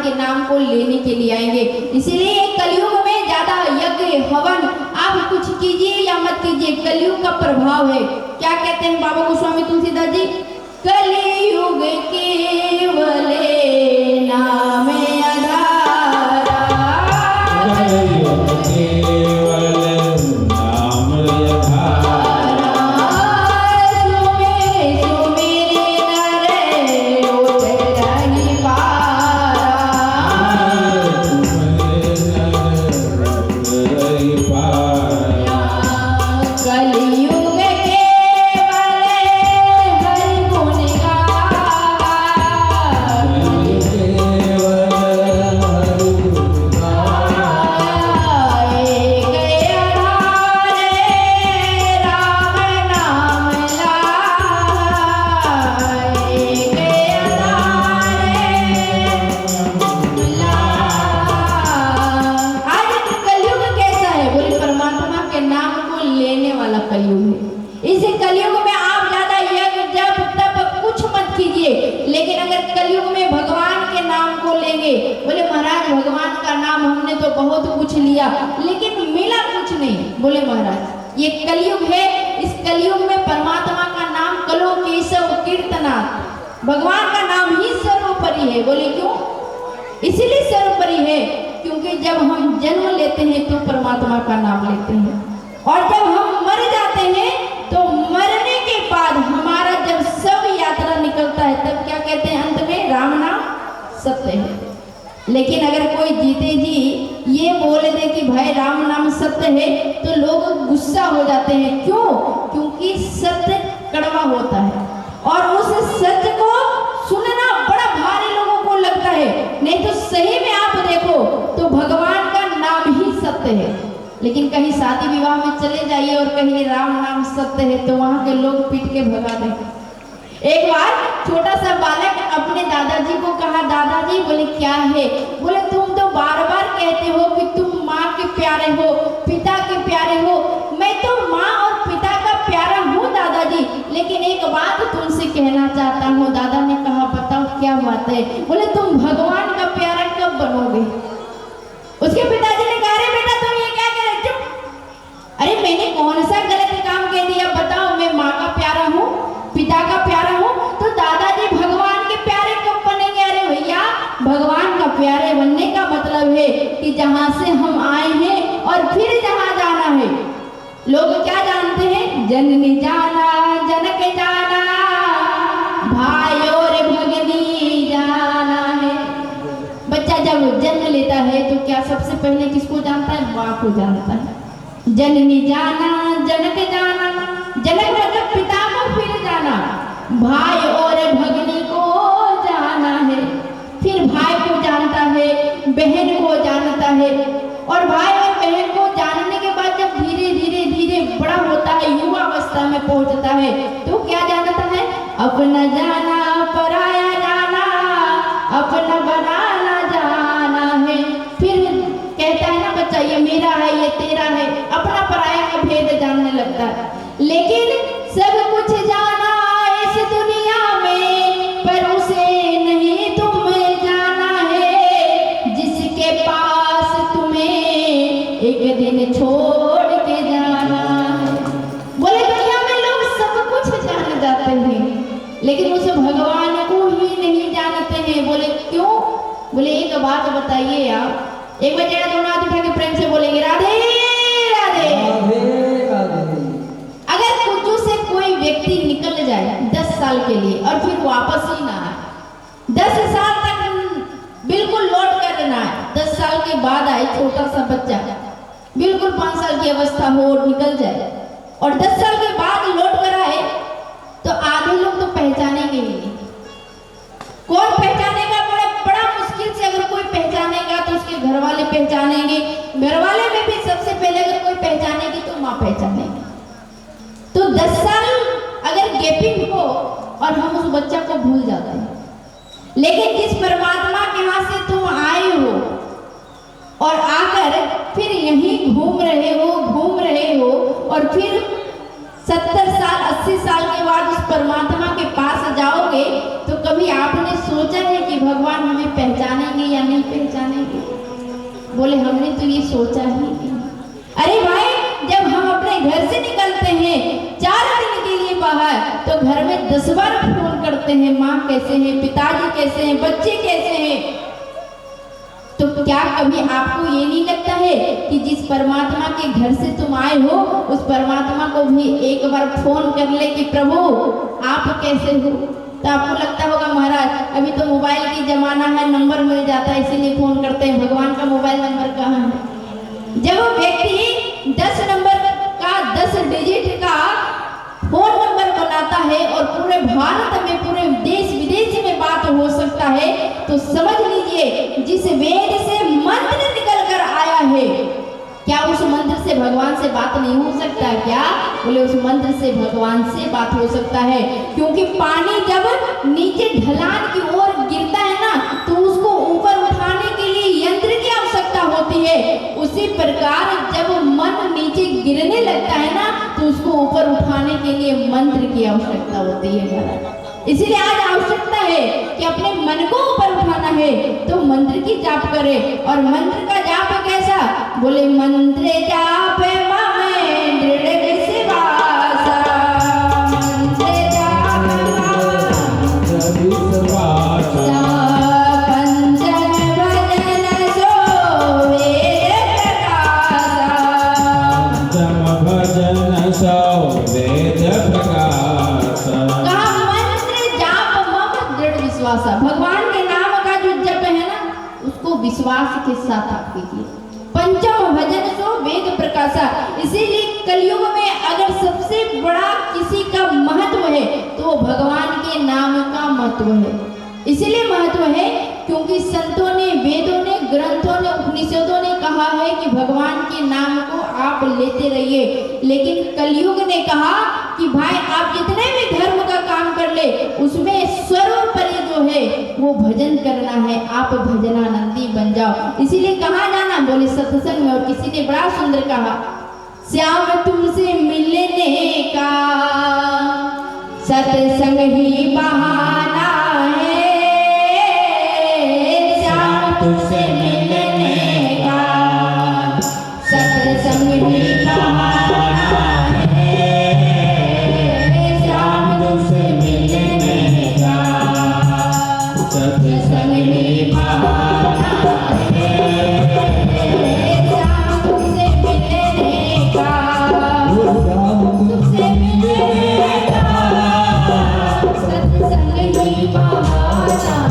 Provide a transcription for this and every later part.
के नाम को लेने के लिए आएंगे। इसीलिए कलयुग में ज्यादा यज्ञ हवन आप कुछ कीजिए या मत कीजिए, कलयुग का प्रभाव है। क्या कहते हैं बाबा गोस्वामी तुलसीदास जी, कलयुग केवल नाम आधारा, कलयुग केवल नाम आधारा, सुमेरे नर उतरहि पारा, कलयुग केवल हरि गुण गावा, एक आधारे राम नाम लाए, एक आधारे आज कलयुग कैसा है? बोले परमात्मा के नाम को लेने वाला कलयुग है। इस कलयुग में आप ज्यादा यज्ञ जप तप कुछ मत कीजिए, लेकिन अगर कलयुग में भगवान के नाम को लेंगे, बोले महाराज भगवान का नाम हमने तो बहुत कुछ लिया लेकिन मिला कुछ नहीं। बोले महाराज ये कलयुग है, इस कलयुग में परमात्मा का नाम कलो केशव कीर्तना, भगवान का नाम ही सर्वोपरि है। बोले क्यों? इसीलिए सर्वोपरि है क्योंकि जब हम जन्म लेते हैं तो परमात्मा का नाम लेते हैं, और जब हम मर जाते हैं तो मरने के बाद हमारा जब सब यात्रा निकलता है तब क्या कहते हैं अंत में? राम नाम सत्य है। लेकिन अगर कोई जीते जी ये बोल दे कि भाई राम नाम सत्य है तो लोग गुस्सा हो जाते हैं। क्यों? क्योंकि सत्य कड़वा होता है और उस सत्य को सुनना बड़ा भारी लोगों को लगता है। नहीं तो सही में आप देखो तो भगवान का नाम ही सत्य है। लेकिन कहीं शादी विवाह में चले जाइए और कहीं राम नाम सत्य है तो वहां के लोग पीट के भगा देंगे। एक बार छोटा सा बालक अपने दादाजी को कहा, दादाजी, बोले क्या है? बोले तुम तो बार बार कहते हो कि तुम माँ के प्यारे हो, पिता के प्यारे हो। मैं तो माँ और पिता का प्यारा हूँ दादाजी, लेकिन एक बात तुमसे कहना चाहता हूँ। दादा ने कहा बताओ क्या बात है? बोले तुम भगवान का प्यारा कब बनोगे? उसके पिताजी ने कहा, अरे बेटा तुम ये क्या कर रहे? चुप! अरे मैंने कौन सा गलत काम कह दिया? बताओ, मैं माँ का प्यारा हूँ, पिता का प्यारा हूँ, तो दादाजी भगवान के प्यारे कब बनेंगे? अरे भैया भगवान का प्यारे बनने का मतलब है कि जहाँ से हम आए हैं और फिर जहाँ जाना है। लोग क्या जानते हैं? जननी जाना जनक जाना, भाई और भगनी जाना है। बच्चा जब जन्म लेता है तो क्या सबसे पहले किसको जानता है? माँ को जानता है। जननी जाना जनक जाना, जनक मतलब पिता को फिर जाना, भाई और भगनी को जाना है, फिर भाई को जानता है, बहन को जानता है, और भाई और बहन को जानने के बाद जब धीरे धीरे धीरे बड़ा होता है, युवा अवस्था में पहुंचता है, तो क्या जानता है? अपना जाना पराया जाना, अपना बनाना जाना है। फिर कहता है ना बच्चा, ये मेरा है ये तेरा है, अपना पराया का भेद जानने लगता है। लेकिन सब कुछ जाना इस दुनिया में, पर उसे नहीं तुम्हें जाना है, जिसके पास तुम्हें एक दिन छोड़ के जाना है। बोले दुनिया में लोग सब कुछ जान जाते हैं लेकिन उस भगवान को ही नहीं जानते हैं। बोले क्यों? बोले एक बात बताइए आप, एक बार जरा दोनों हाथ उठा के प्रेम से बोलेंगे राधे राधे। अगर कुछ से कोई व्यक्ति निकल जाए 10 साल के लिए और फिर वापस ही ना आए, 10 साल तक बिल्कुल लौट कर ना आए, 10 साल के बाद आए छोटा सा बच्चा, बिल्कुल 5 साल की अवस्था हो और निकल जाए, और 10 साल के बाद लौट कर आए तो आधे लोग तो पहचानेंगे ही नहीं। कौन पहचानेगा? बड़ा मुश्किल से अगर कोई पहचानेगा तो उसके घर वाले पहचानेंगे, घर वाले में भी सबसे पहले अगर कोई पहचानेगी तो माँ पहचानेगी। तो 10 साल अगर गैपिंग हो और हम उस बच्चा को भूल जाते हैं, लेकिन जिस परमात्मा के यहाँ से तुम आए हो और आकर फिर यहीं घूम रहे हो और फिर 70 साल 80 साल के बाद उस परमात्मा के पास जाओगे तो कभी आपने सोचा है कि भगवान हमें पहचानेंगे या नहीं बोले हमने तो ये सोचा ही नहीं। अरे भाई, जब हम अपने घर से निकलते हैं 4 दिन के लिए बाहर, तो घर में 10 बार फोन करते हैं, माँ कैसे हैं, पिताजी कैसे हैं, बच्चे कैसे हैं। तो क्या कभी आपको ये नहीं लगता है कि जिस परमात्मा के घर से तुम आए हो, उस परमात्मा को भी एक बार फोन कर ले कि प्रभु आप कैसे हो। तो आपको लगता होगा महाराज अभी तो मोबाइल की जमाना है, नंबर मिल जाता है इसीलिए फोन करते हैं, भगवान का मोबाइल नंबर कहाँ है। जब वो व्यक्ति 10 नंबर का 10 डिजिट का फोन नंबर बनाता है और पूरे भारत में, पूरे देश विदेश में बात हो सकता है, तो समझ लीजिए जिस वेद से मंत्र निकल कर आया है, क्या उस मंत्र से भगवान से बात नहीं हो सकता है क्या? बोले उस मंत्र से भगवान से बात हो सकता है, क्योंकि पानी जब नीचे ढलान की ओर गिरता है ना, तो उसको ऊपर उठाने के लिए यंत्र की आवश्यकता होती है। उसी प्रकार जब मन नीचे गिरने लगता है ना, तो उसको ऊपर उठाने के लिए मंत्र की आवश्यकता होती है। इसीलिए आज आवश्यकता है कि अपने मन को ऊपर उठाना है तो मंत्र की जाप करे। और मंत्र का जाप कैसा? बोले मंत्र जाप मम दृढ़ विश्वासा, मंत्र जाप मम विश्वासा, पंचम भजन सो वेद प्रकाशा, पंचम भजन सो वेद प्रकाशा। भगवान के नाम का जो जप है ना, उसको विश्वास के साथ आप कीजिए। पंचम भजन सो वेद प्रकाशा। इसीलिए कलयुग में अगर सबसे बड़ा किसी का महत्व है तो वो भगवान के नाम का महत्व है। इसीलिए महत्व है क्योंकि संतों ने, वेदों ने, ग्रंथों ने, उपनिषदों ने कहा है कि भगवान के नाम को आप लेते रहिए। लेकिन कलयुग ने कहा कि भाई आप जितने भी धर्म का काम कर ले, उसमें सर्वोपरि जो है वो भजन करना है, आप भजनानंदी बन जाओ। इसीलिए कहा जाना, बोले सत्संग में, और किसी ने बड़ा सुंदर कहा, श्याम तुमसे मिलने का सत्संग ही बहाना है, श्याम तुमसे मिलने का सत्संग ही बहाना है, श्याम तुमसे मिलने का सत्संग ही बहाना है, श्याम तुमसे मिलने का, तुमसे मिलने का सत्संग ही बहाना है।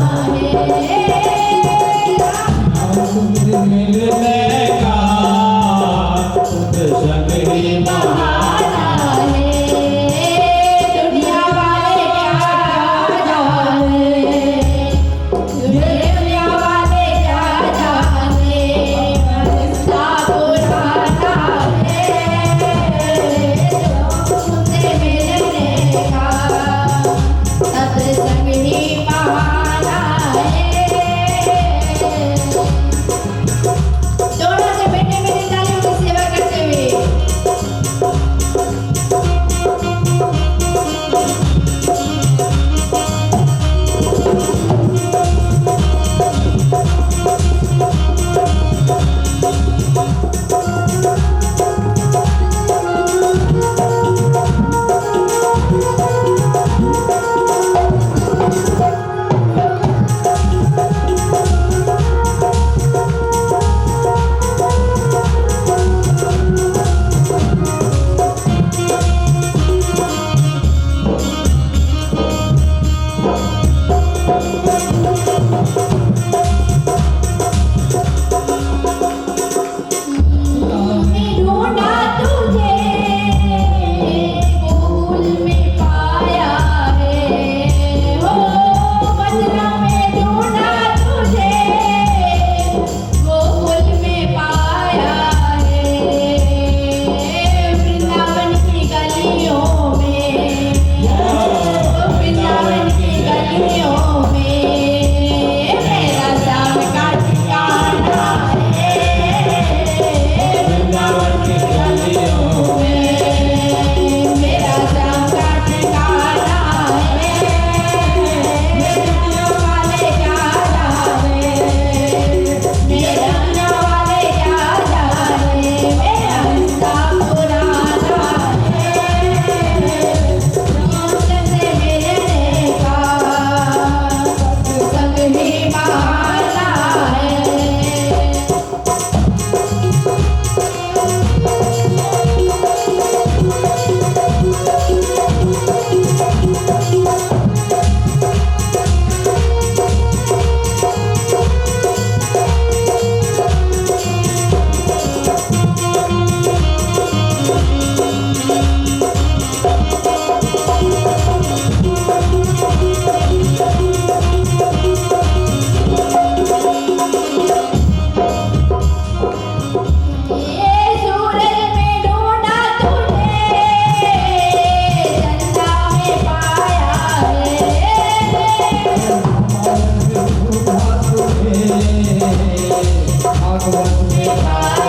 भक्ति भाव